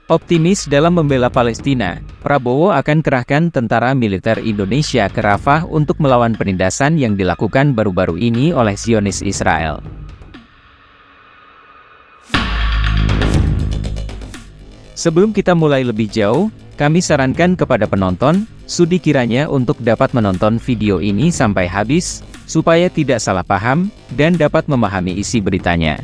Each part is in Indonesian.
Optimis dalam membela Palestina, Prabowo akan kerahkan tentara militer Indonesia ke Rafah untuk melawan penindasan yang dilakukan baru-baru ini oleh Zionis Israel. Sebelum kita mulai lebih jauh, kami sarankan kepada penonton, studi kiranya untuk dapat menonton video ini sampai habis, supaya tidak salah paham, dan dapat memahami isi beritanya.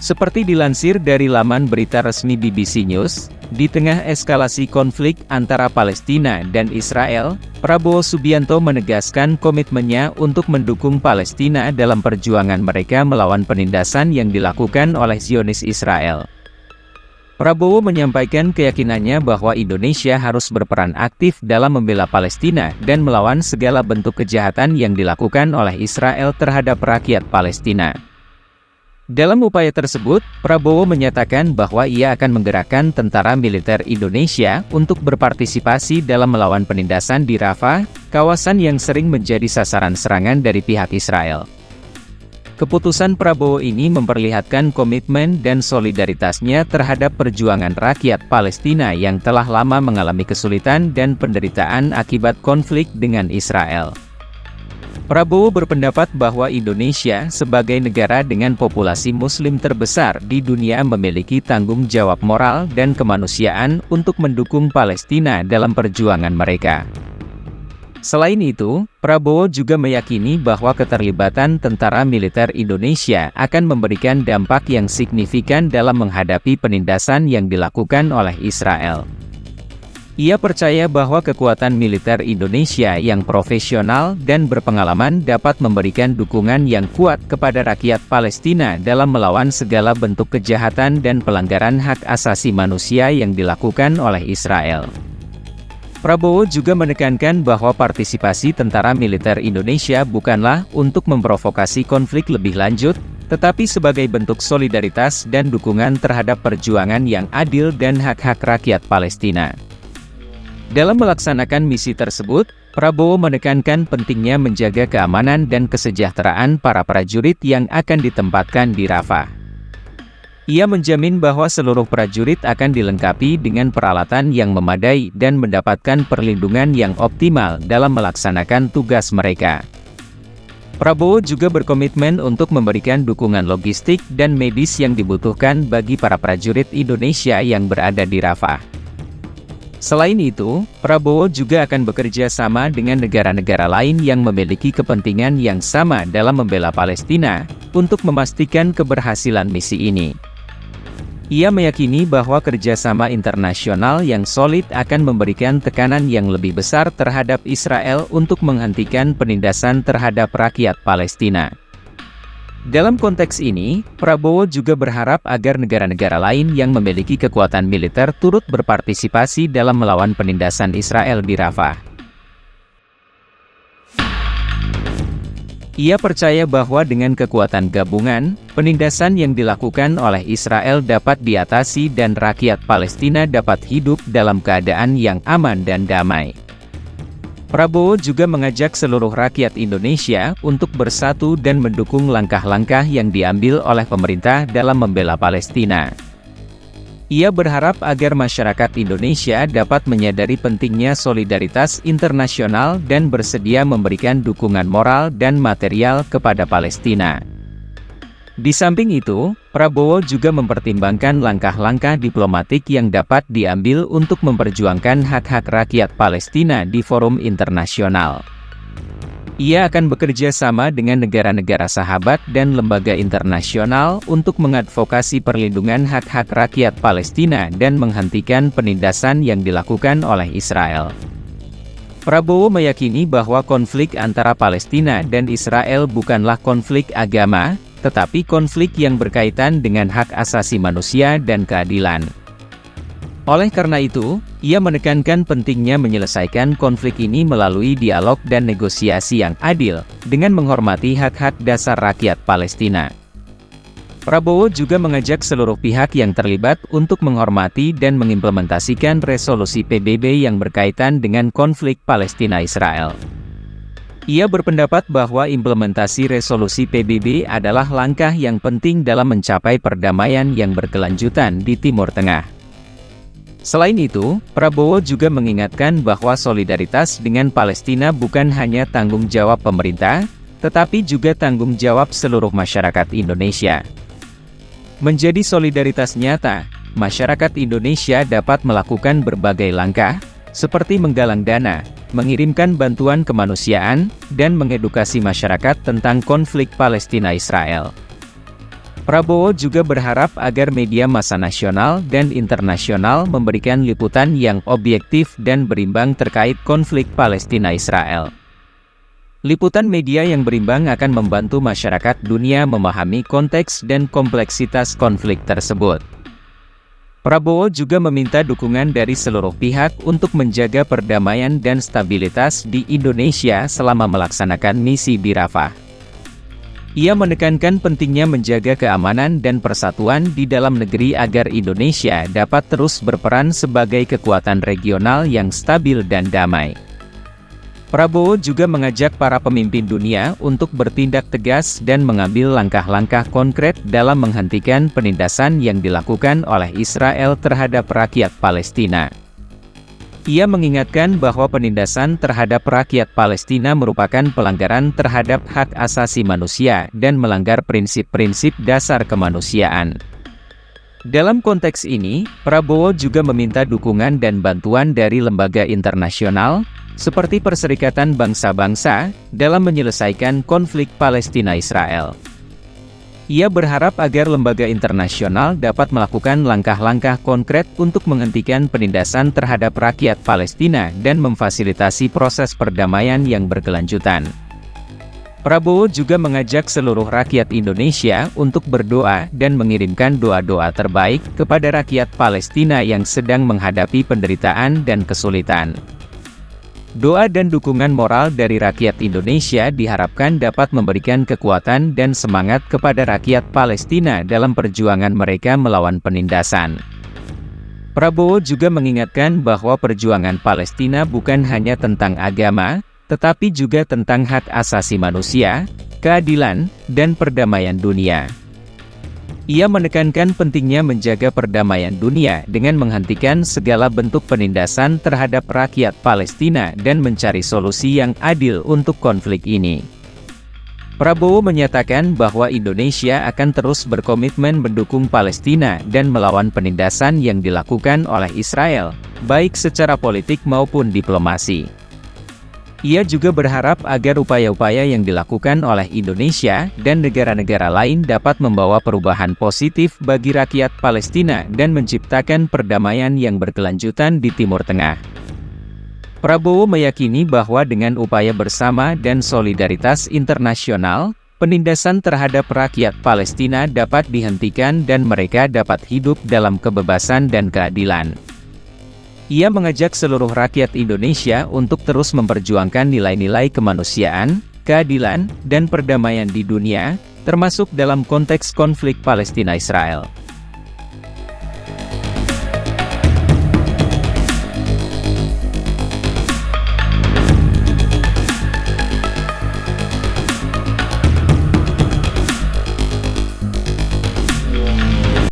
Seperti dilansir dari laman berita resmi BBC News, di tengah eskalasi konflik antara Palestina dan Israel, Prabowo Subianto menegaskan komitmennya untuk mendukung Palestina dalam perjuangan mereka melawan penindasan yang dilakukan oleh Zionis Israel. Prabowo menyampaikan keyakinannya bahwa Indonesia harus berperan aktif dalam membela Palestina dan melawan segala bentuk kejahatan yang dilakukan oleh Israel terhadap rakyat Palestina. Dalam upaya tersebut, Prabowo menyatakan bahwa ia akan menggerakkan tentara militer Indonesia untuk berpartisipasi dalam melawan penindasan di Rafah, kawasan yang sering menjadi sasaran serangan dari pihak Israel. Keputusan Prabowo ini memperlihatkan komitmen dan solidaritasnya terhadap perjuangan rakyat Palestina yang telah lama mengalami kesulitan dan penderitaan akibat konflik dengan Israel. Prabowo berpendapat bahwa Indonesia sebagai negara dengan populasi Muslim terbesar di dunia memiliki tanggung jawab moral dan kemanusiaan untuk mendukung Palestina dalam perjuangan mereka. Selain itu, Prabowo juga meyakini bahwa keterlibatan tentara militer Indonesia akan memberikan dampak yang signifikan dalam menghadapi penindasan yang dilakukan oleh Israel. Ia percaya bahwa kekuatan militer Indonesia yang profesional dan berpengalaman dapat memberikan dukungan yang kuat kepada rakyat Palestina dalam melawan segala bentuk kejahatan dan pelanggaran hak asasi manusia yang dilakukan oleh Israel. Prabowo juga menekankan bahwa partisipasi tentara militer Indonesia bukanlah untuk memprovokasi konflik lebih lanjut, tetapi sebagai bentuk solidaritas dan dukungan terhadap perjuangan yang adil dan hak-hak rakyat Palestina. Dalam melaksanakan misi tersebut, Prabowo menekankan pentingnya menjaga keamanan dan kesejahteraan para prajurit yang akan ditempatkan di Rafah. Ia menjamin bahwa seluruh prajurit akan dilengkapi dengan peralatan yang memadai dan mendapatkan perlindungan yang optimal dalam melaksanakan tugas mereka. Prabowo juga berkomitmen untuk memberikan dukungan logistik dan medis yang dibutuhkan bagi para prajurit Indonesia yang berada di Rafah. Selain itu, Prabowo juga akan bekerja sama dengan negara-negara lain yang memiliki kepentingan yang sama dalam membela Palestina, untuk memastikan keberhasilan misi ini. Ia meyakini bahwa kerjasama internasional yang solid akan memberikan tekanan yang lebih besar terhadap Israel untuk menghentikan penindasan terhadap rakyat Palestina. Dalam konteks ini, Prabowo juga berharap agar negara-negara lain yang memiliki kekuatan militer turut berpartisipasi dalam melawan penindasan Israel di Rafah. Ia percaya bahwa dengan kekuatan gabungan, penindasan yang dilakukan oleh Israel dapat diatasi dan rakyat Palestina dapat hidup dalam keadaan yang aman dan damai. Prabowo juga mengajak seluruh rakyat Indonesia untuk bersatu dan mendukung langkah-langkah yang diambil oleh pemerintah dalam membela Palestina. Ia berharap agar masyarakat Indonesia dapat menyadari pentingnya solidaritas internasional dan bersedia memberikan dukungan moral dan material kepada Palestina. Di samping itu, Prabowo juga mempertimbangkan langkah-langkah diplomatik yang dapat diambil untuk memperjuangkan hak-hak rakyat Palestina di forum internasional. Ia akan bekerja sama dengan negara-negara sahabat dan lembaga internasional untuk mengadvokasi perlindungan hak-hak rakyat Palestina dan menghentikan penindasan yang dilakukan oleh Israel. Prabowo meyakini bahwa konflik antara Palestina dan Israel bukanlah konflik agama, tetapi konflik yang berkaitan dengan hak asasi manusia dan keadilan. Oleh karena itu, ia menekankan pentingnya menyelesaikan konflik ini melalui dialog dan negosiasi yang adil, dengan menghormati hak-hak dasar rakyat Palestina. Prabowo juga mengajak seluruh pihak yang terlibat untuk menghormati dan mengimplementasikan resolusi PBB yang berkaitan dengan konflik Palestina-Israel. Ia berpendapat bahwa implementasi resolusi PBB adalah langkah yang penting dalam mencapai perdamaian yang berkelanjutan di Timur Tengah. Selain itu, Prabowo juga mengingatkan bahwa solidaritas dengan Palestina bukan hanya tanggung jawab pemerintah, tetapi juga tanggung jawab seluruh masyarakat Indonesia. Menjadi solidaritas nyata, masyarakat Indonesia dapat melakukan berbagai langkah, seperti menggalang dana, mengirimkan bantuan kemanusiaan, dan mengedukasi masyarakat tentang konflik Palestina-Israel. Prabowo juga berharap agar media massa nasional dan internasional memberikan liputan yang objektif dan berimbang terkait konflik Palestina-Israel. Liputan media yang berimbang akan membantu masyarakat dunia memahami konteks dan kompleksitas konflik tersebut. Prabowo juga meminta dukungan dari seluruh pihak untuk menjaga perdamaian dan stabilitas di Indonesia selama melaksanakan misi di Rafah. Ia menekankan pentingnya menjaga keamanan dan persatuan di dalam negeri agar Indonesia dapat terus berperan sebagai kekuatan regional yang stabil dan damai. Prabowo juga mengajak para pemimpin dunia untuk bertindak tegas dan mengambil langkah-langkah konkret dalam menghentikan penindasan yang dilakukan oleh Israel terhadap rakyat Palestina. Ia mengingatkan bahwa penindasan terhadap rakyat Palestina merupakan pelanggaran terhadap hak asasi manusia dan melanggar prinsip-prinsip dasar kemanusiaan. Dalam konteks ini, Prabowo juga meminta dukungan dan bantuan dari lembaga internasional, seperti Perserikatan Bangsa-Bangsa, dalam menyelesaikan konflik Palestina-Israel. Ia berharap agar lembaga internasional dapat melakukan langkah-langkah konkret untuk menghentikan penindasan terhadap rakyat Palestina dan memfasilitasi proses perdamaian yang berkelanjutan. Prabowo juga mengajak seluruh rakyat Indonesia untuk berdoa dan mengirimkan doa-doa terbaik kepada rakyat Palestina yang sedang menghadapi penderitaan dan kesulitan. Doa dan dukungan moral dari rakyat Indonesia diharapkan dapat memberikan kekuatan dan semangat kepada rakyat Palestina dalam perjuangan mereka melawan penindasan. Prabowo juga mengingatkan bahwa perjuangan Palestina bukan hanya tentang agama, tetapi juga tentang hak asasi manusia, keadilan, dan perdamaian dunia. Ia menekankan pentingnya menjaga perdamaian dunia dengan menghentikan segala bentuk penindasan terhadap rakyat Palestina dan mencari solusi yang adil untuk konflik ini. Prabowo menyatakan bahwa Indonesia akan terus berkomitmen mendukung Palestina dan melawan penindasan yang dilakukan oleh Israel, baik secara politik maupun diplomasi. Ia juga berharap agar upaya-upaya yang dilakukan oleh Indonesia dan negara-negara lain dapat membawa perubahan positif bagi rakyat Palestina dan menciptakan perdamaian yang berkelanjutan di Timur Tengah. Prabowo meyakini bahwa dengan upaya bersama dan solidaritas internasional, penindasan terhadap rakyat Palestina dapat dihentikan dan mereka dapat hidup dalam kebebasan dan keadilan. Ia mengajak seluruh rakyat Indonesia untuk terus memperjuangkan nilai-nilai kemanusiaan, keadilan, dan perdamaian di dunia, termasuk dalam konteks konflik Palestina-Israel.